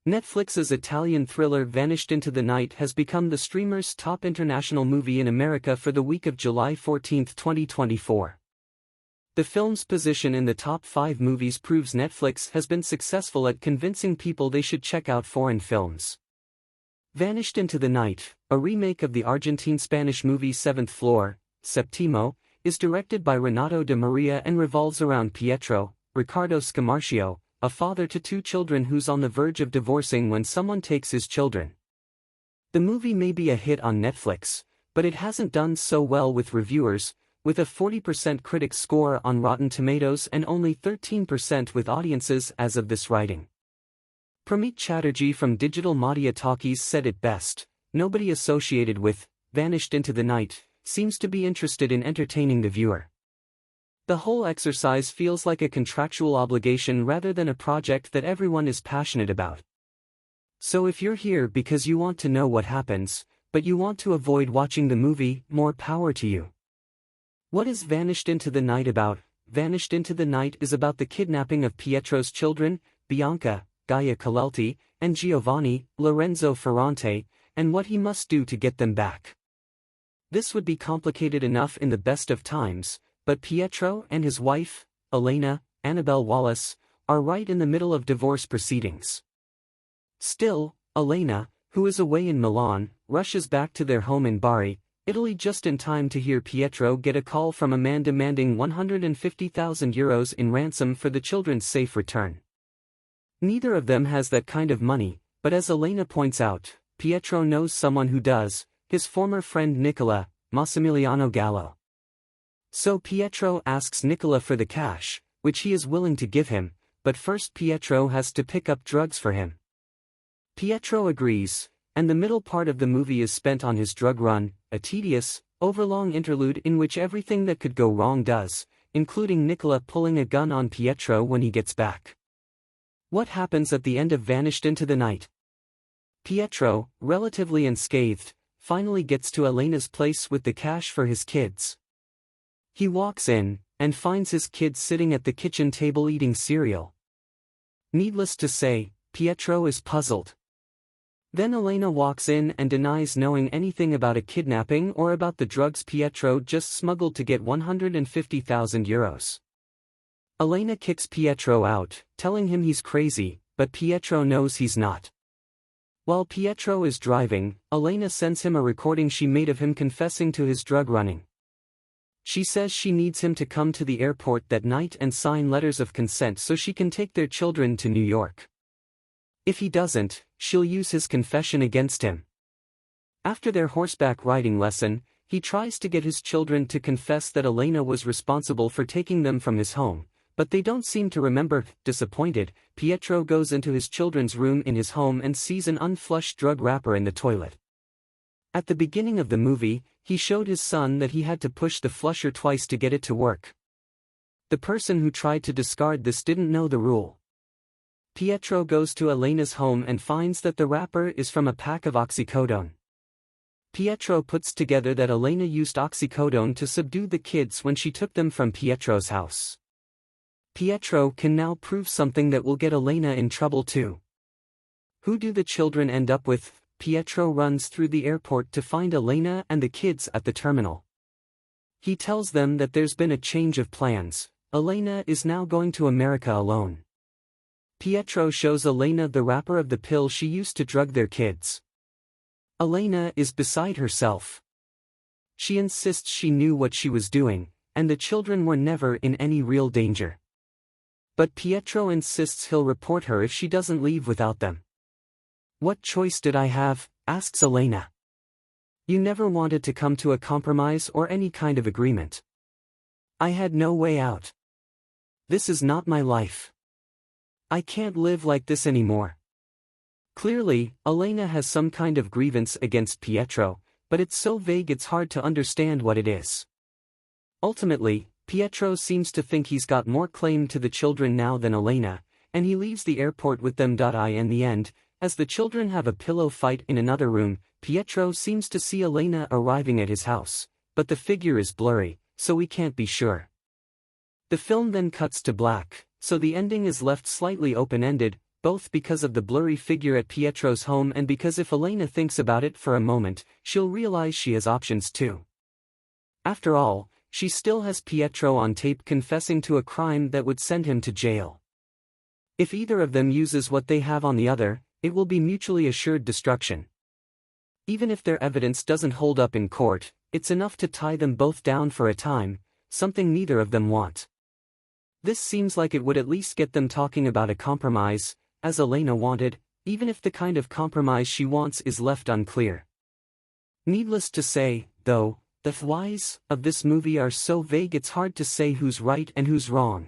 Netflix's Italian thriller Vanished into the Night has become the streamer's top international movie in America for the week of July 14, 2024. The film's position in the top 5 movies proves Netflix has been successful at convincing people they should check out foreign films. Vanished into the Night, a remake of the Argentine-Spanish movie Seventh Floor, Septimo, is directed by Renato de Maria and revolves around Pietro, Riccardo Scamarcio, a father to 2 children who's on the verge of divorcing when someone takes his children. The movie may be a hit on Netflix, but it hasn't done so well with reviewers, with a 40% critics score on Rotten Tomatoes and only 13% with audiences as of this writing. Pramit Chatterjee from Digital Media Talkies said it best: "Nobody associated with Vanished into the Night seems to be interested in entertaining the viewer. The whole exercise feels like a contractual obligation rather than a project that everyone is passionate about. So if you're here because you want to know what happens, but you want to avoid watching the movie, more power to you." What is Vanished into the Night about? Vanished into the Night is about the kidnapping of Pietro's children, Bianca, Gaia Colelti, and Giovanni, Lorenzo Ferrante, and what he must do to get them back. This would be complicated enough in the best of times, but Pietro and his wife, Elena, Annabelle Wallace, are right in the middle of divorce proceedings. Still, Elena, who is away in Milan, rushes back to their home in Bari, Italy just in time to hear Pietro get a call from a man demanding €150,000 in ransom for the children's safe return. Neither of them has that kind of money, but as Elena points out, Pietro knows someone who does, his former friend Nicola, Massimiliano Gallo. So Pietro asks Nicola for the cash, which he is willing to give him, but first Pietro has to pick up drugs for him. Pietro agrees, and the middle part of the movie is spent on his drug run, a tedious, overlong interlude in which everything that could go wrong does, including Nicola pulling a gun on Pietro when he gets back. What happens at the end of Vanished into the Night? Pietro, relatively unscathed, finally gets to Elena's place with the cash for his kids. He walks in, and finds his kids sitting at the kitchen table eating cereal. Needless to say, Pietro is puzzled. Then Elena walks in and denies knowing anything about a kidnapping or about the drugs Pietro just smuggled to get €150,000. Elena kicks Pietro out, telling him he's crazy, but Pietro knows he's not. While Pietro is driving, Elena sends him a recording she made of him confessing to his drug running. She says she needs him to come to the airport that night and sign letters of consent so she can take their children to New York. If he doesn't, she'll use his confession against him. After their horseback riding lesson, he tries to get his children to confess that Elena was responsible for taking them from his home, but they don't seem to remember. Disappointed, Pietro goes into his children's room in his home and sees an unflushed drug wrapper in the toilet. At the beginning of the movie, he showed his son that he had to push the flusher twice to get it to work. The person who tried to discard this didn't know the rule. Pietro goes to Elena's home and finds that the wrapper is from a pack of oxycodone. Pietro puts together that Elena used oxycodone to subdue the kids when she took them from Pietro's house. Pietro can now prove something that will get Elena in trouble too. Who do the children end up with? Pietro runs through the airport to find Elena and the kids at the terminal. He tells them that there's been a change of plans. Elena is now going to America alone. Pietro shows Elena the wrapper of the pill she used to drug their kids. Elena is beside herself. She insists she knew what she was doing, and the children were never in any real danger. But Pietro insists he'll report her if she doesn't leave without them. "What choice did I have?" asks Elena. "You never wanted to come to a compromise or any kind of agreement. I had no way out. This is not my life. I can't live like this anymore." Clearly, Elena has some kind of grievance against Pietro, but it's so vague it's hard to understand what it is. Ultimately, Pietro seems to think he's got more claim to the children now than Elena, and he leaves the airport with them. In the end, as the children have a pillow fight in another room, Pietro seems to see Elena arriving at his house, but the figure is blurry, so we can't be sure. The film then cuts to black, so the ending is left slightly open-ended, both because of the blurry figure at Pietro's home and because if Elena thinks about it for a moment, she'll realize she has options too. After all, she still has Pietro on tape confessing to a crime that would send him to jail. If either of them uses what they have on the other, it will be mutually assured destruction. Even if their evidence doesn't hold up in court, it's enough to tie them both down for a time, something neither of them want. This seems like it would at least get them talking about a compromise, as Elena wanted, even if the kind of compromise she wants is left unclear. Needless to say, though, the whys of this movie are so vague it's hard to say who's right and who's wrong.